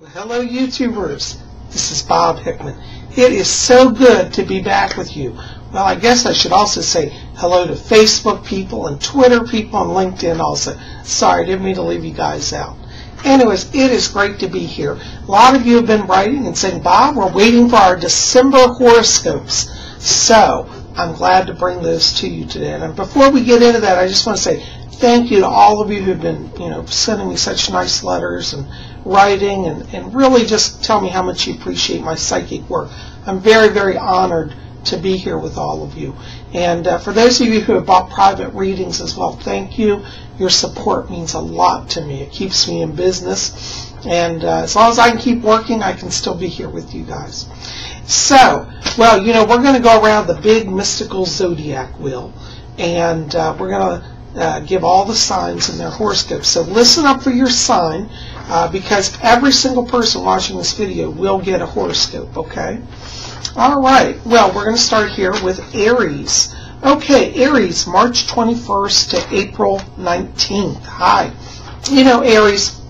Hello YouTubers, this is Bob Hickman. It is so good to be back with you. Well, I guess I should also say hello to Facebook people and Twitter people and LinkedIn also. Sorry, I didn't mean to leave you guys out. Anyways, it is great to be here. A lot of you have been writing and saying, Bob, we're waiting for our December horoscopes. So, I'm glad to bring those to you today. And before we get into that, I just want to say thank you to all of you who've been, sending me such nice letters and writing and really just tell me how much you appreciate my psychic work. I'm very, very honored to be here with all of you. And for those of you who have bought private readings as well, thank you. Your support means a lot to me. It keeps me in business. And as long as I can keep working, I can still be here with you guys. So, well, we're going to go around the big mystical Zodiac wheel. And we're going to give all the signs in their horoscopes. So listen up for your sign, because every single person watching this video will get a horoscope, okay? All right, well, we're going to start here with Aries. Okay, Aries, March 21st to April 19th. Hi. Aries,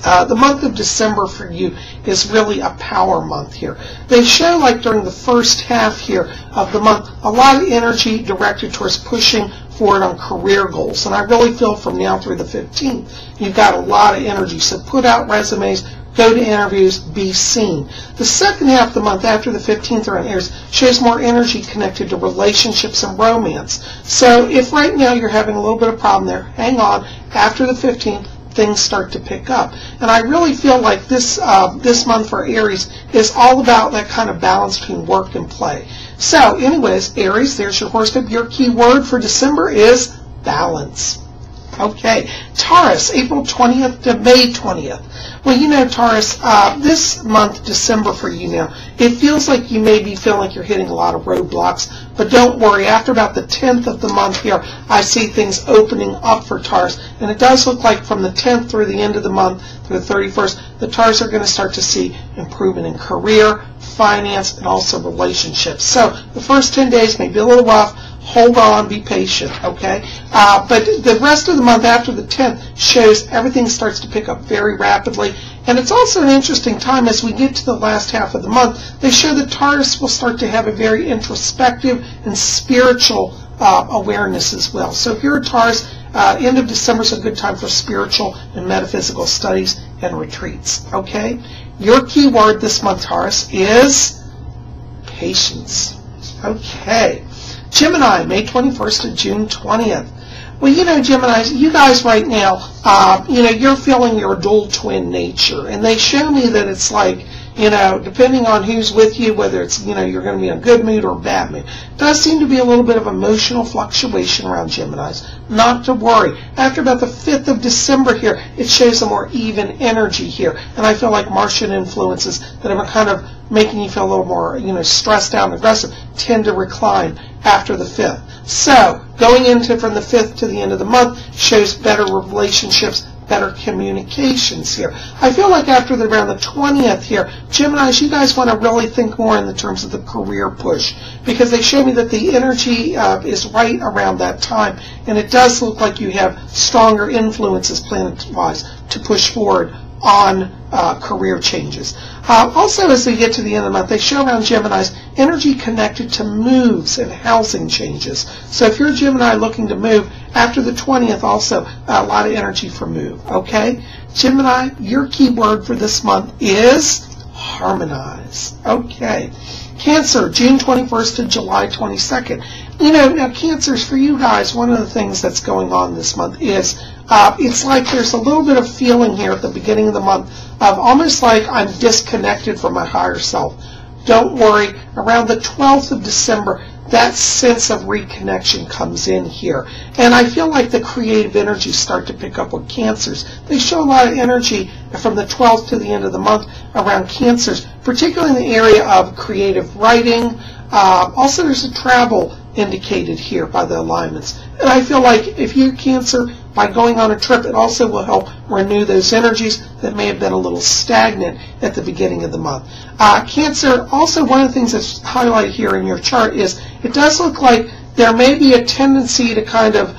the month of December for you is really a power month here. They show, like during the first half here of the month, a lot of energy directed towards pushing forward on career goals. And I really feel from now through the 15th, you've got a lot of energy. So put out resumes, go to interviews, be seen. The second half of the month after the 15th around Aries shows more energy connected to relationships and romance. So if right now you're having a little bit of problem there, hang on. After the 15th, things start to pick up. And I really feel like this month for Aries is all about that kind of balance between work and play. So anyways, Aries, there's your horoscope. Your key word for December is balance. Okay, Taurus, April 20th to May 20th. Well, Taurus, this month, December for you now, it feels like you may be feeling like you're hitting a lot of roadblocks, but don't worry. After about the 10th of the month here, I see things opening up for Taurus, and it does look like from the 10th through the end of the month, through the 31st, the Taurus are going to start to see improvement in career, finance, and also relationships. So the first 10 days may be a little rough. Hold on, be patient, okay? But the rest of the month after the 10th shows everything starts to pick up very rapidly. And it's also an interesting time as we get to the last half of the month. They show that Taurus will start to have a very introspective and spiritual awareness as well. So if you're a Taurus, end of December is a good time for spiritual and metaphysical studies and retreats, okay? Your key word this month, Taurus, is patience, okay? Gemini, May 21st to June 20th. Well, Geminis, you guys right now, you're feeling your dual twin nature. And they show me that it's like, depending on who's with you, whether it's, you're going to be in a good mood or a bad mood. Does seem to be a little bit of emotional fluctuation around Geminis. Not to worry. After about the 5th of December here, it shows a more even energy here. And I feel like Martian influences that are kind of making you feel a little more, stressed out and aggressive tend to recline after the 5th. So, going into from the 5th to the end of the month shows better relationships, better communications here. I feel like after around the 20th here, Geminis, you guys want to really think more in the terms of the career push, because they show me that the energy is right around that time, and it does look like you have stronger influences planet-wise to push forward on career changes. Also, as we get to the end of the month, they show around Geminis energy connected to moves and housing changes. So if you're a Gemini looking to move, after the 20th also a lot of energy for move, okay? Gemini, your key word for this month is harmonize, okay? Cancer, June 21st to July 22nd. Now Cancers, for you guys, one of the things that's going on this month is it's like there's a little bit of feeling here at the beginning of the month of almost like I'm disconnected from my higher self. Don't worry, around the 12th of December, that sense of reconnection comes in here. And I feel like the creative energies start to pick up with Cancers. They show a lot of energy from the 12th to the end of the month around Cancers, particularly in the area of creative writing. Also, there's a travel indicated here by the alignments. And I feel like if you're Cancer, by going on a trip, it also will help renew those energies that may have been a little stagnant at the beginning of the month. Cancer, also one of the things that's highlighted here in your chart is it does look like there may be a tendency to kind of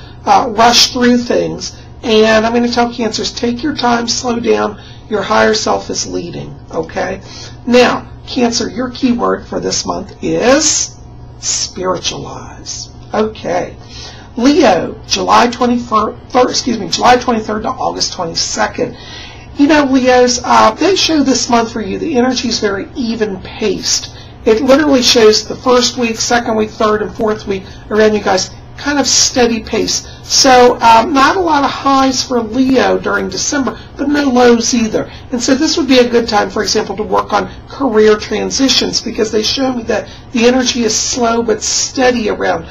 rush through things. And I'm going to tell Cancers, take your time, slow down. your higher self is leading, okay? Now, Cancer, your keyword for this month is spiritualize. Okay. Leo, July 23rd to August 22nd. You know, Leos, they show this month for you, the energy is very even-paced. It literally shows the first week, second week, third, and fourth week around you guys, kind of steady pace. So not a lot of highs for Leo during December, but no lows either. And so this would be a good time, for example, to work on career transitions, because they show me that the energy is slow but steady around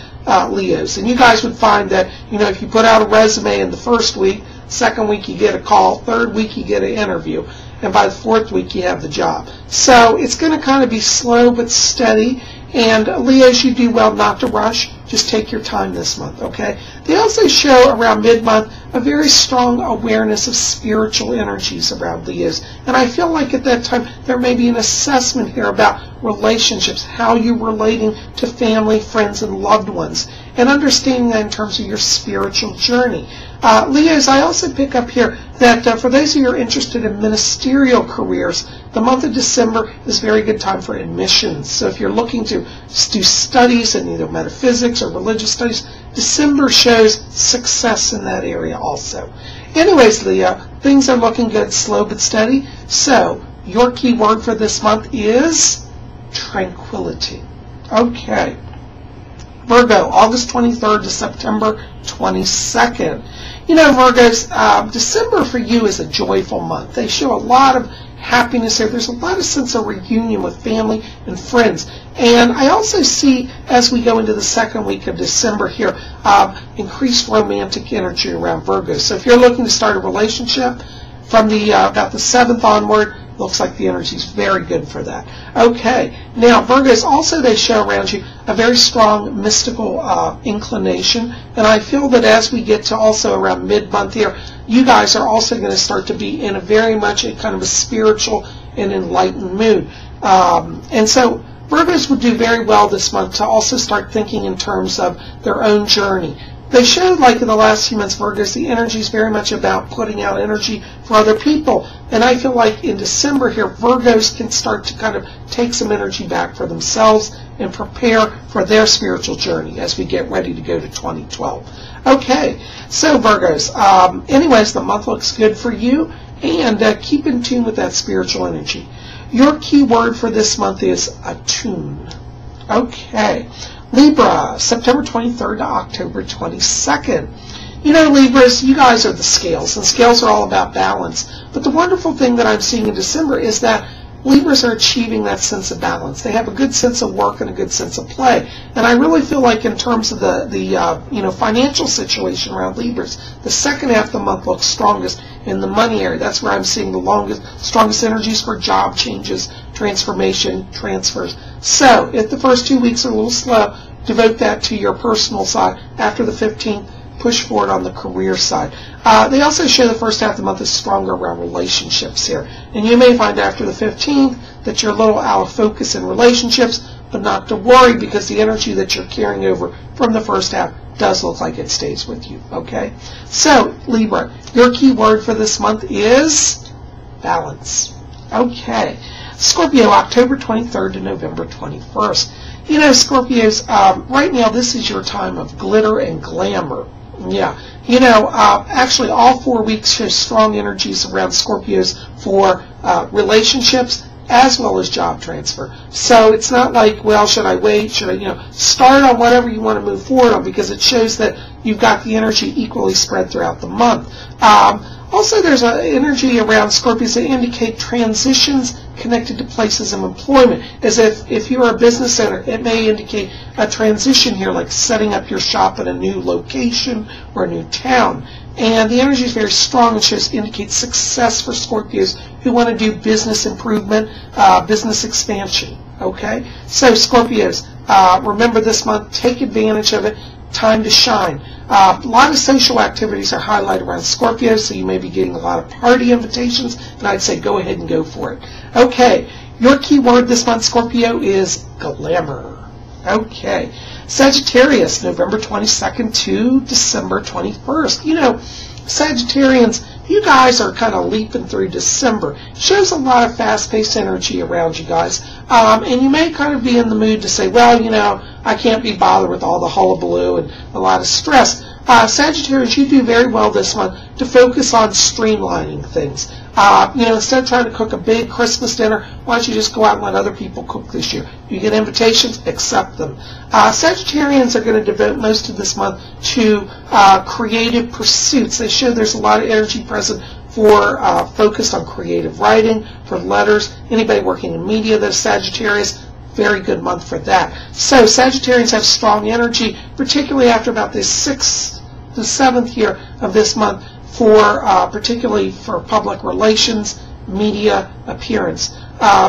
Leos. And you guys would find that, you know, if you put out a resume in the first week, second week you get a call, third week you get an interview, and by the fourth week you have the job. So it's going to kind of be slow but steady. And Leos, you do well not to rush. Just take your time this month, okay? They also show around mid-month a very strong awareness of spiritual energies around Leos. And I feel like at that time there may be an assessment here about relationships, how you're relating to family, friends, and loved ones, and understanding that in terms of your spiritual journey. Leos, I also pick up here that for those of you who are interested in ministerial careers, the month of December is a very good time for admissions. So if you're looking to do studies in either metaphysics or religious studies, December shows success in that area also. Anyways, Leo, things are looking good, slow but steady. So your key word for this month is tranquility. Okay. Virgo, August 23rd to September 22nd. You know, Virgos, December for you is a joyful month. They show a lot of happiness here. There's a lot of sense of reunion with family and friends. And I also see, as we go into the second week of December here, increased romantic energy around Virgos. So if you're looking to start a relationship from the about the 7th onward, looks like the energy is very good for that. Okay, now Virgos, also they show around you a very strong mystical inclination, and I feel that as we get to also around mid-month here, you guys are also going to start to be in a very much a kind of a spiritual and enlightened mood. And so Virgos would do very well this month to also start thinking in terms of their own journey. They showed, like in the last few months, Virgos, the energy is very much about putting out energy for other people. And I feel like in December here, Virgos can start to kind of take some energy back for themselves and prepare for their spiritual journey as we get ready to go to 2012. Okay, so Virgos, anyways, the month looks good for you, and keep in tune with that spiritual energy. Your key word for this month is attune. Okay. Libra, September 23rd to October 22nd. You know, Libras, you guys are the scales, and scales are all about balance. But the wonderful thing that I'm seeing in December is that Libras are achieving that sense of balance. They have a good sense of work and a good sense of play. And I really feel like in terms of the financial situation around Libras, the second half of the month looks strongest in the money area. That's where I'm seeing the strongest energies for job changes, transformation, transfers. So if the first 2 weeks are a little slow, devote that to your personal side. After the 15th, push forward on the career side. They also show the first half of the month is stronger around relationships here. And you may find after the 15th that you're a little out of focus in relationships, but not to worry, because the energy that you're carrying over from the first half does look like it stays with you. Okay? So, Libra, your key word for this month is balance. Okay. Scorpio, October 23rd to November 21st. You know, Scorpios, right now this is your time of glitter and glamour. Yeah. You know, actually all 4 weeks show strong energies around Scorpios for relationships as well as job transfer. So it's not like, well, should I wait? Should I, start on whatever you want to move forward on, because it shows that you've got the energy equally spread throughout the month. Also, there's an energy around Scorpios that indicate transitions connected to places of employment. As if you're a business owner, it may indicate a transition here, like setting up your shop in a new location or a new town. And the energy is very strong and indicates success for Scorpios who want to do business improvement, business expansion. Okay? So, Scorpios, remember this month, take advantage of it. Time to shine. A lot of social activities are highlighted around Scorpio, so you may be getting a lot of party invitations, and I'd say go ahead and go for it. Okay, your key word this month, Scorpio, is glamour. Okay, Sagittarius, November 22nd to December 21st. You know, Sagittarians, you guys are kind of leaping through December. Shows a lot of fast-paced energy around you guys. And you may kind of be in the mood to say, well, you know, I can't be bothered with all the hullabaloo and a lot of stress. Sagittarius, you do very well this month to focus on streamlining things. You know, instead of trying to cook a big Christmas dinner, why don't you just go out and let other people cook this year? You get invitations, accept them. Sagittarians are going to devote most of this month to creative pursuits. They show there's a lot of energy present for focused on creative writing, for letters. Anybody working in media that's Sagittarius, very good month for that. So Sagittarians have strong energy, particularly after about the 6th to 7th year of this month, for particularly for public relations, media, appearance,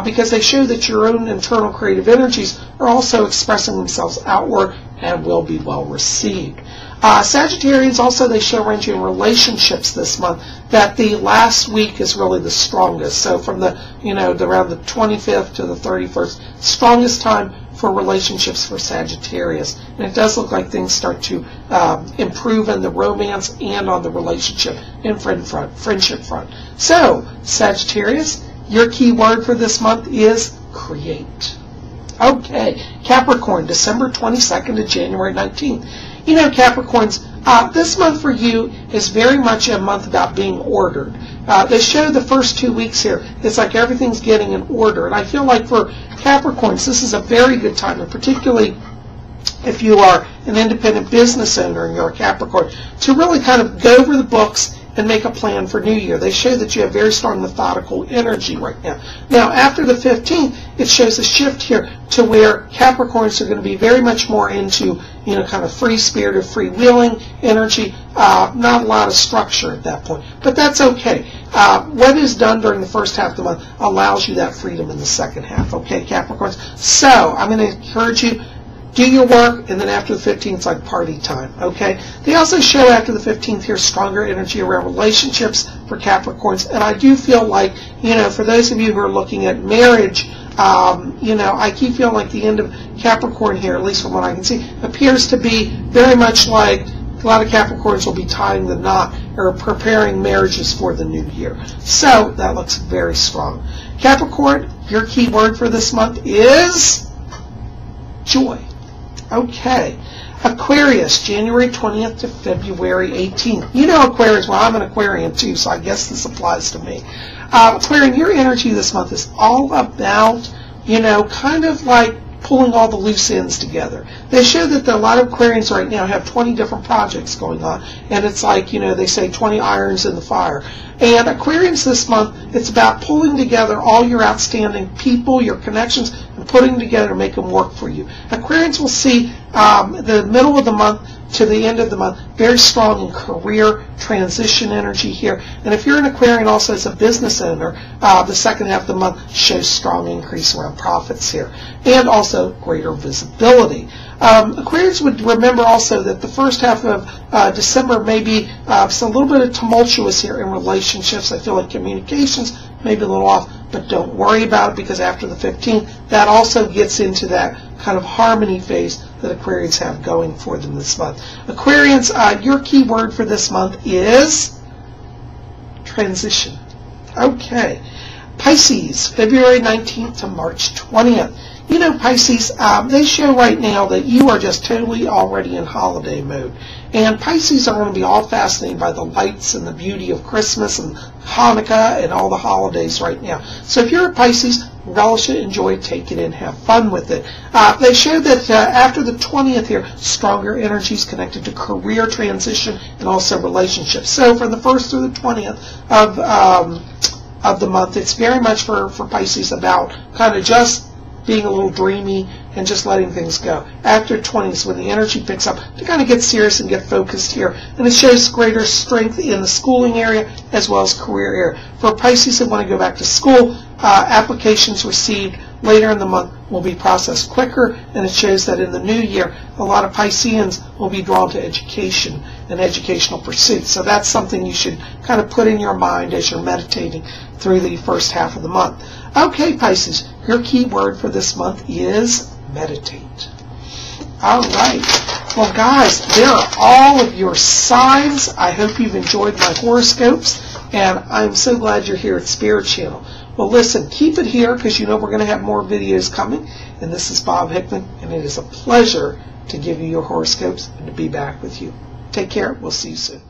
because they show that your own internal creative energies are also expressing themselves outward and will be well received. Sagittarians also, they show around you in relationships this month that the last week is really the strongest. So from the, you know, around the 25th to the 31st, strongest time for relationships for Sagittarius. And it does look like things start to improve in the romance and on the relationship and friendship front. So, Sagittarius, your key word for this month is create. Okay, Capricorn, December 22nd to January 19th. You know, Capricorns, this month for you is very much a month about being ordered. They show the first 2 weeks here, it's like everything's getting in order. And I feel like for Capricorns, this is a very good time, and particularly if you are an independent business owner and you're a Capricorn, to really kind of go over the books and make a plan for New Year. They show that you have very strong methodical energy right now. Now, after the 15th, it shows a shift here to where Capricorns are going to be very much more into, you know, kind of free-spirited, freewheeling energy, not a lot of structure at that point. But that's okay. What is done during the first half of the month allows you that freedom in the second half, okay, Capricorns? So, I'm going to encourage you, do your work, and then after the 15th, it's like party time, okay? They also show after the 15th here stronger energy around relationships for Capricorns, and I do feel like, you know, for those of you who are looking at marriage, you know, I keep feeling like the end of Capricorn here, at least from what I can see, appears to be very much like a lot of Capricorns will be tying the knot or preparing marriages for the new year. So, that looks very strong. Capricorn, your key word for this month is joy. Okay. Aquarius, January 20th to February 18th. You know Aquarius, well, I'm an Aquarian too, so I guess this applies to me. Aquarian, your energy this month is all about, you know, kind of like pulling all the loose ends together. They show that a lot of Aquarians right now have 20 different projects going on, and it's like, you know, they say 20 irons in the fire. And Aquarians this month, it's about pulling together all your outstanding people, your connections, and putting them together to make them work for you. Aquarians will see the middle of the month to the end of the month very strong in career transition energy here. And if you're an Aquarian also as a business owner, the second half of the month shows strong increase around profits here, and also greater visibility. Aquarians would remember also that the first half of December may be a little bit of tumultuous here in relationships. I feel like communications may be a little off, but don't worry about it, because after the 15th, that also gets into that kind of harmony phase that Aquarians have going for them this month. Aquarians, your key word for this month is transition. Okay. Pisces, February 19th to March 20th. You know, Pisces, they show right now that you are just totally already in holiday mode. And Pisces are going to be all fascinated by the lights and the beauty of Christmas and Hanukkah and all the holidays right now. So if you're a Pisces, relish it, enjoy it, take it in, have fun with it. They show that after the 20th here, stronger energies connected to career transition and also relationships. So from the 1st through the 20th of the month, it's very much for Pisces about kind of just being a little dreamy and just letting things go. After 20s, when the energy picks up, to kind of get serious and get focused here. And it shows greater strength in the schooling area as well as career area. For Pisces that want to go back to school, applications received later in the month will be processed quicker, and it shows that in the new year, a lot of Pisceans will be drawn to education and educational pursuits. So that's something you should kind of put in your mind as you're meditating through the first half of the month. Okay, Pisces, your key word for this month is meditate. All right. Well, guys, there are all of your signs. I hope you've enjoyed my horoscopes. And I'm so glad you're here at Spirit Channel. Well, listen, keep it here because you know we're going to have more videos coming. And this is Bob Hickman, and it is a pleasure to give you your horoscopes and to be back with you. Take care. We'll see you soon.